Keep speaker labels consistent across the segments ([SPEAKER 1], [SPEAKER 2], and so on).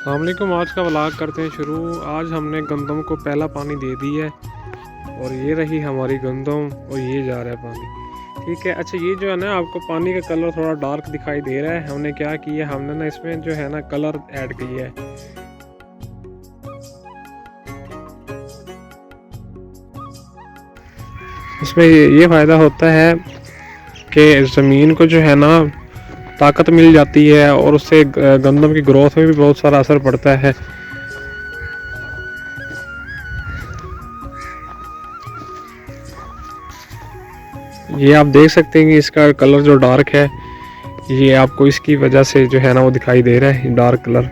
[SPEAKER 1] अस्सलाम वालेकुम। आज का व्लॉग करते हैं शुरू। आज हमने गंदम को पहला पानी दे दिया है और ये रही हमारी गंदम और ये जा रहा है पानी। ठीक है। अच्छा, ये जो है ना, आपको पानी का कलर थोड़ा डार्क दिखाई दे रहा है। हमने क्या किया, हमने ना इसमें जो है ना कलर ऐड किया है। इसमें ये फ़ायदा होता है कि ज़मीन को जो है ना ताकत मिल जाती है और उससे गंदम की ग्रोथ में भी बहुत सारा असर पड़ता है। ये आप देख सकते हैं कि इसका कलर जो डार्क है, ये आपको इसकी वजह से जो है ना वो दिखाई दे रहा है डार्क कलर,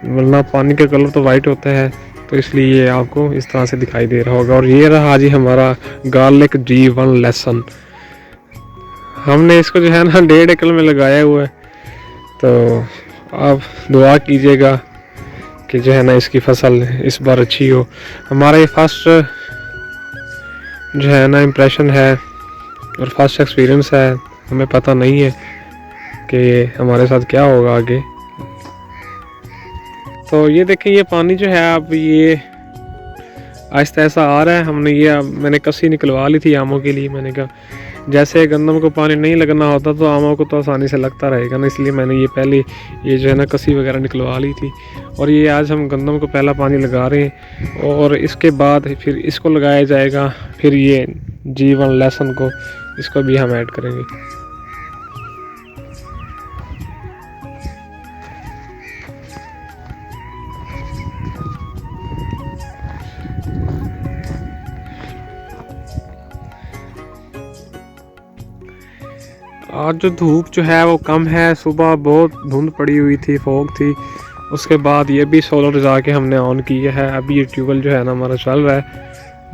[SPEAKER 1] वरना पानी का कलर तो वाइट होता है, तो इसलिए ये आपको इस तरह से दिखाई दे रहा होगा। और ये रहा जी हमारा गार्लिक G1 लहसुन। हमने इसको जो है ना 1.5 एकड़ में लगाया हुआ है, तो आप दुआ कीजिएगा कि जो है ना इसकी फसल इस बार अच्छी हो। हमारा ये फर्स्ट जो है ना इम्प्रेशन है और फर्स्ट एक्सपीरियंस है, हमें पता नहीं है कि हमारे साथ क्या होगा आगे। तो ये देखें, ये पानी जो है अब ये आहिस्ता ऐसा आ रहा है। मैंने कसी निकलवा ली थी आमों के लिए। मैंने कहा जैसे गंदम को पानी नहीं लगना होता तो आमों को तो आसानी से लगता रहेगा ना, इसलिए मैंने ये पहले ये जो है ना कसी वगैरह निकलवा ली थी। और ये आज हम गंदम को पहला पानी लगा रहे हैं और इसके बाद फिर इसको लगाया जाएगा। फिर ये G1 लहसुन को, इसको भी हम ऐड करेंगे। आज जो धूप जो है वो कम है, सुबह बहुत धुंध पड़ी हुई थी, फॉग थी। उसके बाद ये भी सोलर जाके हमने ऑन किया है। अभी ये ट्यूबवेल जो है ना हमारा चल रहा है।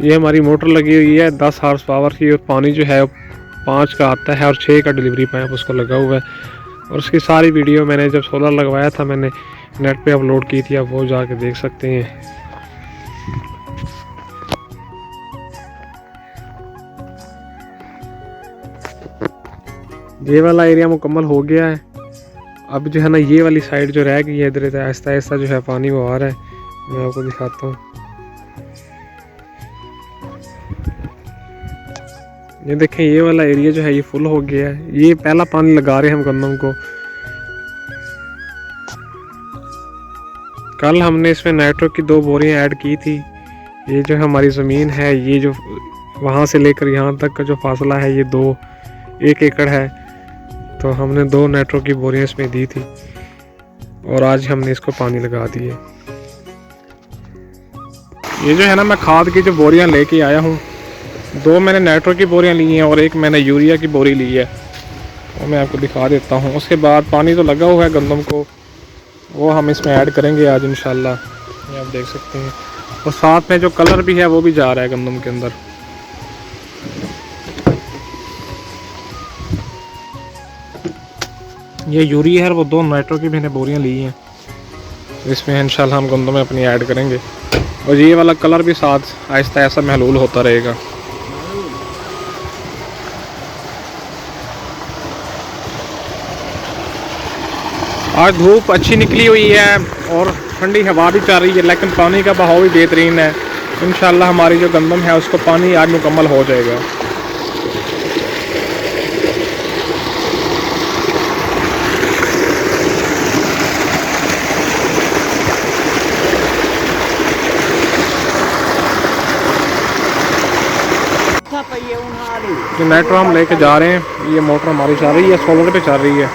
[SPEAKER 1] ये हमारी मोटर लगी हुई है 10 हॉर्स पावर की, और पानी जो है 5 का आता है और 6 का डिलीवरी पाइप उसको लगा हुआ है। और उसकी सारी वीडियो मैंने जब सोलर लगवाया था मैंने नेट पे अपलोड की थी, आप वो जाके देख सकते हैं। ये वाला एरिया मुकम्मल हो गया है। अब जो है ना ये वाली साइड जो रह गई है, इधर आहिस्ता आहिस्ता जो है पानी वो आ रहा है। मैं आपको दिखाता हूँ। ये देखें, ये वाला एरिया जो है ये फुल हो गया है। ये पहला पानी लगा रहे हैं हम गंदम को। कल हमने इसमें नाइट्रो की 2 बोरियां ऐड की थी। ये जो हमारी ज़मीन है, ये जो वहाँ से लेकर यहाँ तक का जो फासला है ये 1 एकड़ है, तो हमने 2 नाइट्रो की बोरियां इसमें दी थी और आज हमने इसको पानी लगा दिए। ये जो है ना, मैं खाद की जो बोरियां लेके आया हूँ, 2 मैंने नाइट्रो की बोरियां ली हैं और 1 मैंने यूरिया की बोरी ली है, वो मैं आपको दिखा देता हूँ। उसके बाद पानी तो लगा हुआ है गंदम को, वो हम इसमें ऐड करेंगे आज इंशाल्लाह। ये आप देख सकते हैं। और साथ में जो कलर भी है वो भी जा रहा है गंदम के अंदर। ये यूरिया है, वो 2 नाइट्रो की मैंने बोरियां ली हैं, इसमें इंशाल्लाह हम गंदम में अपनी ऐड करेंगे। और ये वाला कलर भी साथ आहिस्ता ऐसा महलूल होता रहेगा। आज धूप अच्छी निकली हुई है और ठंडी हवा भी चल रही है, लेकिन पानी का बहाव भी बेहतरीन है। इंशाल्लाह हमारी जो गंदम है उसको पानी आज मुकम्मल हो जाएगा। जो नाइट्रो हम लेके जा रहे हैं, ये मोटर हमारी चल रही है, सोलर पे चल रही है।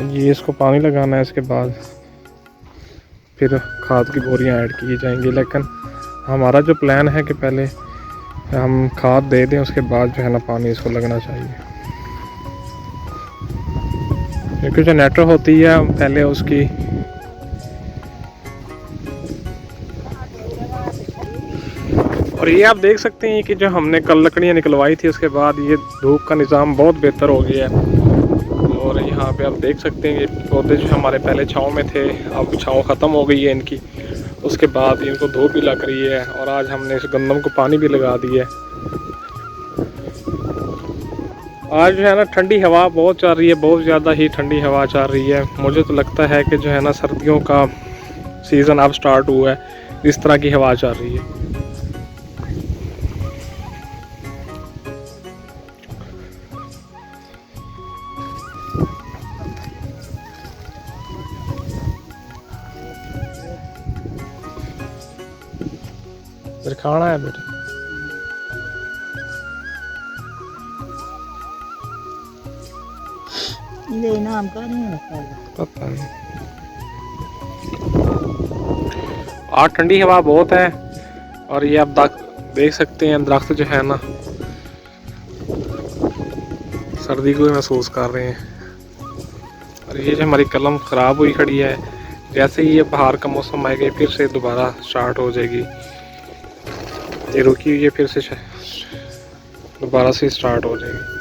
[SPEAKER 1] ये इसको पानी लगाना है, इसके बाद फिर खाद की बोरियां ऐड की जाएंगी। लेकिन हमारा जो प्लान है कि पहले हम खाद दे दें, उसके बाद जो है ना पानी इसको लगना चाहिए। क्योंकि जो नेटर होती है पहले उसकी और ये आप देख सकते हैं कि जो हमने कल लकड़ियाँ निकलवाई थी उसके बाद ये धूप का निज़ाम बहुत बेहतर हो गया है। और यहाँ पे आप देख सकते हैं ये पौधे जो हमारे पहले छाँव में थे अब छाँव ख़त्म हो गई है इनकी, उसके बाद इनको धूप भी लग रही है। और आज हमने इस गंदम को पानी भी लगा दिया है। आज जो है ना ठंडी हवा बहुत चल रही है, बहुत ज़्यादा ही ठंडी हवा चल रही है। मुझे तो लगता है कि जो है ना सर्दियों का सीज़न अब स्टार्ट हुआ है, इस तरह की हवा चल रही है। फिर खाना है बेटे,
[SPEAKER 2] ये नाम का नहीं लगता है।
[SPEAKER 1] पता नहीं। आज ठंडी हवा बहुत है और ये आप देख सकते हैं दरख्त जो है ना सर्दी को महसूस कर रहे हैं। और ये जो हमारी कलम ख़राब हुई खड़ी है, जैसे ही ये बाहर का मौसम आएगा फिर से दोबारा स्टार्ट हो जाएगी। ये रुकी हुई है, फिर से दोबारा से स्टार्ट हो जाएगी।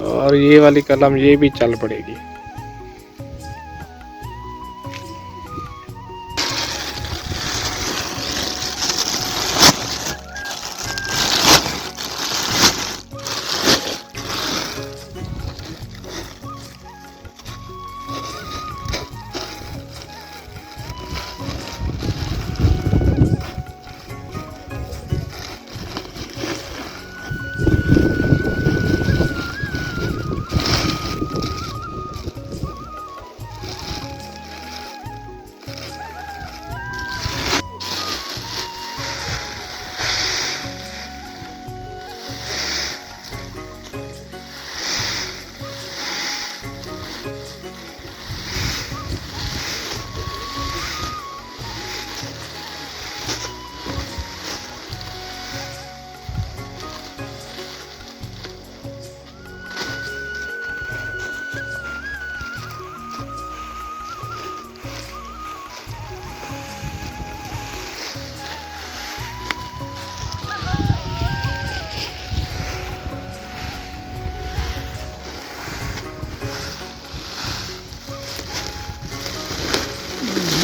[SPEAKER 1] और ये वाली कलम ये भी चल पड़ेगी।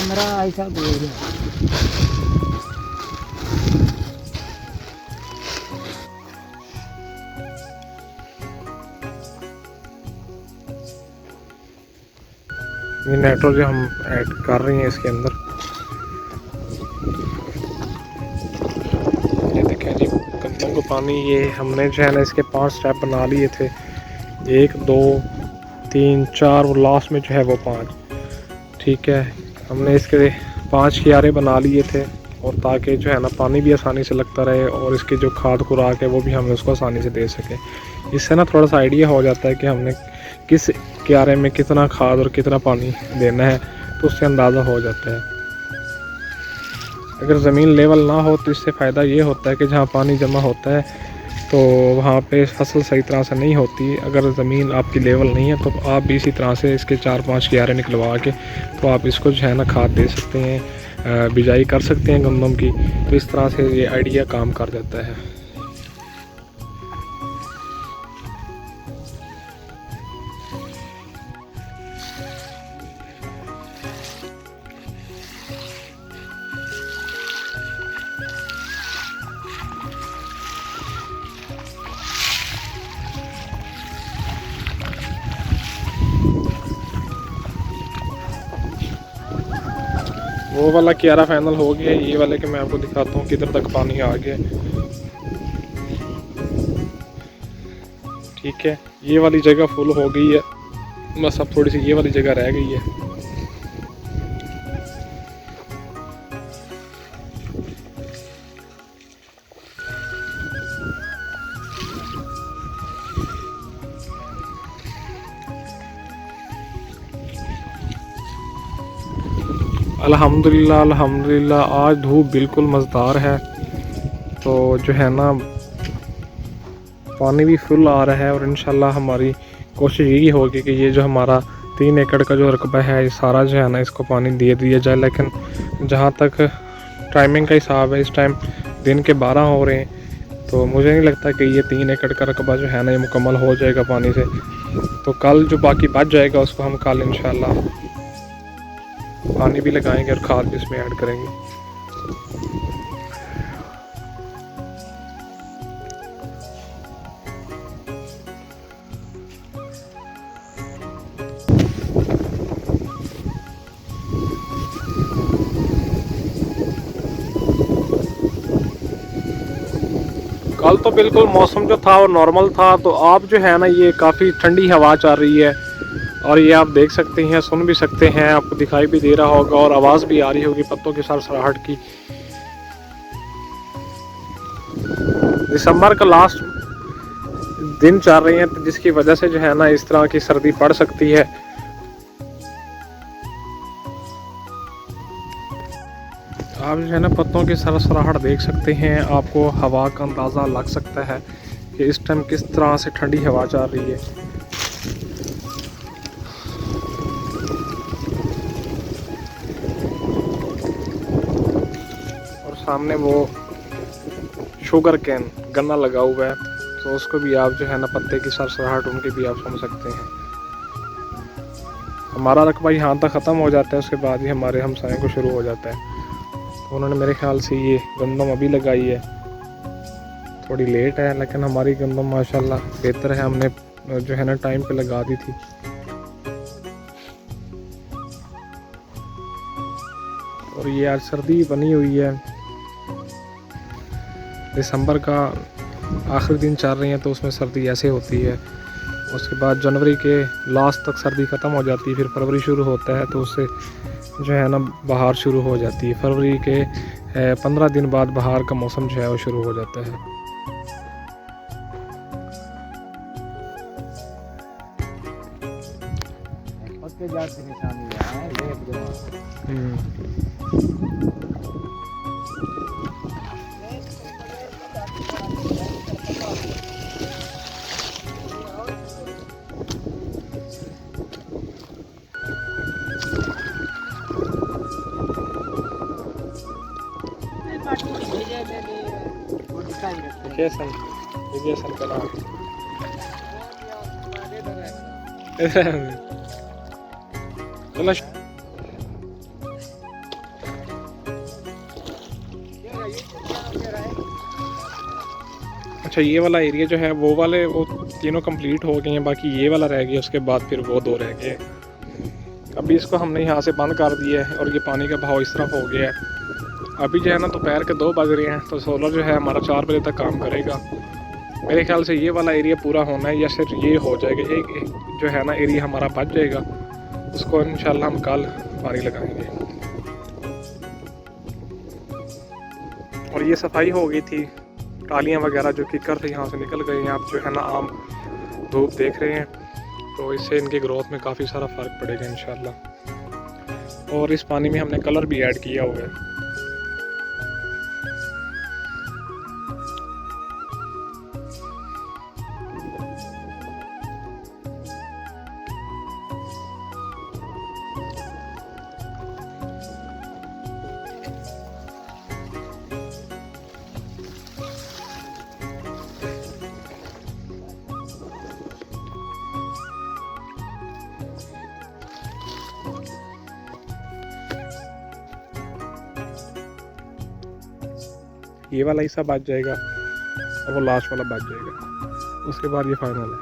[SPEAKER 2] हमारा ऐसा बोल रहा
[SPEAKER 1] ये नाइट्रोजन हम ऐड कर रहे हैं इसके अंदर। ये देखें जी गंदम को पानी, ये हमने जो है ना इसके 5 स्टेप बना लिए थे, 1 2 3 4 और लास्ट में जो है वो 5। ठीक है, हमने इसके 5 कियारे बना लिए थे और ताकि जो है ना पानी भी आसानी से लगता रहे और इसकी जो खाद खुराक है वो भी हमें उसको आसानी से दे सकें। इससे ना थोड़ा सा आइडिया हो जाता है कि हमने किस क्यारे में कितना खाद और कितना पानी देना है, तो उससे अंदाज़ा हो जाता है। अगर ज़मीन लेवल ना हो तो इससे फ़ायदा ये होता है कि जहाँ पानी जमा होता है तो वहाँ पे फसल सही तरह से नहीं होती। अगर ज़मीन आपकी लेवल नहीं है तो आप भी इसी तरह से इसके 4-5 क्यारे निकलवा के तो आप इसको जो है ना खाद दे सकते हैं, बिजाई कर सकते हैं गंदम की। तो इस तरह से ये आइडिया काम कर देता है। वो वाला क्यारा फाइनल हो गया, ये वाले के मैं आपको दिखाता हूँ किधर तक पानी आ गया। ठीक है, ये वाली जगह फुल हो गई है, बस अब थोड़ी सी ये वाली जगह रह गई है। अल्हम्दुलिल्लाह अल्हम्दुलिल्लाह आज धूप बिल्कुल मज़ेदार है। तो जो है ना पानी भी फुल आ रहा है और इंशाल्लाह हमारी कोशिश यही होगी कि ये जो हमारा 3 एकड़ का जो रकबा है ये सारा जो है ना इसको पानी दे दिया जाए। लेकिन जहाँ तक टाइमिंग का हिसाब है, इस टाइम दिन के 12 हो रहे हैं, तो मुझे नहीं लगता कि ये 3 एकड़ का रकबा जो है ना ये मुकम्मल हो जाएगा पानी से। तो कल जो बाकी बच जाएगा उसको हम कल इंशाल्लाह पानी भी लगाएंगे और खाद भी इसमें ऐड करेंगे। कल तो बिल्कुल मौसम जो था वो नॉर्मल था, तो आप जो है ना ये काफ़ी ठंडी हवा चल रही है और ये आप देख सकते हैं, सुन भी सकते हैं, आपको दिखाई भी दे रहा होगा और आवाज़ भी आ रही होगी पत्तों की सरसराहट की। दिसंबर का लास्ट दिन चल रहे हैं, तो जिसकी वजह से जो है ना इस तरह की सर्दी पड़ सकती है। आप जो है ना पत्तों की सरसराहट देख सकते हैं, आपको हवा का अंदाज़ा लग सकता है कि इस टाइम किस तरह से ठंडी हवा चल रही है। और सामने वो शुगर कैन गन्ना लगा हुआ है, तो उसको भी आप जो है ना पत्ते की सरसराहट उनकी भी आप सुन सकते हैं। हमारा रकबा यहाँ तक ख़त्म हो जाता है, उसके बाद ही हमारे हमसायों को शुरू हो जाता है। तो उन्होंने मेरे ख्याल से ये गंदम अभी लगाई है, थोड़ी लेट है, लेकिन हमारी गंदम माशाल्लाह बेहतर है, हमने जो है ना टाइम पे लगा दी थी। और ये आज सर्दी बनी हुई है, दिसंबर का आखिरी दिन चल रही है, तो उसमें सर्दी ऐसे होती है। उसके बाद जनवरी के लास्ट तक सर्दी ख़त्म हो जाती है, फिर फरवरी शुरू होता है, तो उससे जो है ना बहार शुरू हो जाती है। फरवरी के 15 दिन बाद बहार का मौसम जो है वो शुरू हो जाता है।
[SPEAKER 2] उसके बाद से निशानी है लेट गया। अच्छा, ये वाला एरिया जो है वो वाले वो तीनों कंप्लीट हो गए हैं, बाकी ये वाला रह गया, उसके बाद फिर वो 2 रह गए। अभी इसको हमने यहाँ से बंद कर दिया है और ये पानी का बहाव इस तरफ हो गया है। अभी जो है ना दोपहर के 2 बज रहे हैं, तो सोलर जो है हमारा 4 बजे तक काम करेगा। मेरे ख्याल से ये वाला एरिया पूरा होना है या सिर्फ ये हो जाएगा, एक जो है ना एरिया हमारा बच जाएगा, उसको इंशाल्लाह हम कल पानी लगाएंगे। और ये सफाई हो गई थी, टालियाँ वगैरह जो किकर थे यहाँ से निकल गए हैं। आप जो है ना आम धूप देख रहे हैं, तो इससे इनकी ग्रोथ में काफ़ी सारा फ़र्क पड़ेगा इंशाल्लाह। और इस पानी में हमने कलर भी ऐड किया हुआ है। ये वाला हिस्सा बच जाएगा और वो लास्ट वाला बच जाएगा, उसके बाद ये फाइनल है।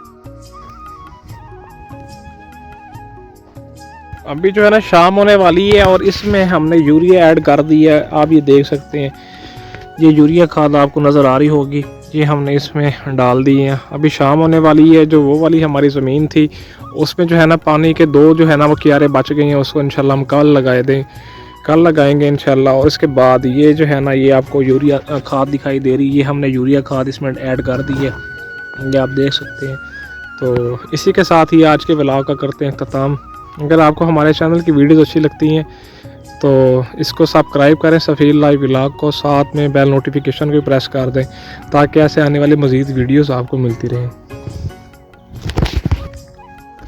[SPEAKER 2] अभी जो है ना शाम होने वाली है और इसमें हमने यूरिया ऐड कर दिया है। आप ये देख सकते हैं, ये यूरिया खाद आपको नज़र आ रही होगी, ये हमने इसमें डाल दी है। अभी शाम होने वाली है। जो वो वाली हमारी ज़मीन थी उसमें जो है ना पानी के 2 जो है ना वो क्यारे बच गए हैं, उसको इंशाल्लाह हम कल लगाएंगे इंशाल्लाह। और इसके बाद ये जो है ना ये आपको यूरिया खाद दिखाई दे रही है, ये हमने यूरिया खाद इसमें ऐड कर दी है, ये आप देख सकते हैं। तो इसी के साथ ही आज के व्लॉग का करते हैं ख़त्म। अगर आपको हमारे चैनल की वीडियोज़ अच्छी लगती हैं तो इसको सब्सक्राइब करें सफ़ीर लाइव व्लॉग को, साथ में बेल नोटिफिकेशन को प्रेस कर दें ताकि ऐसे आने वाली मज़ीद वीडियोस आपको मिलती रहें।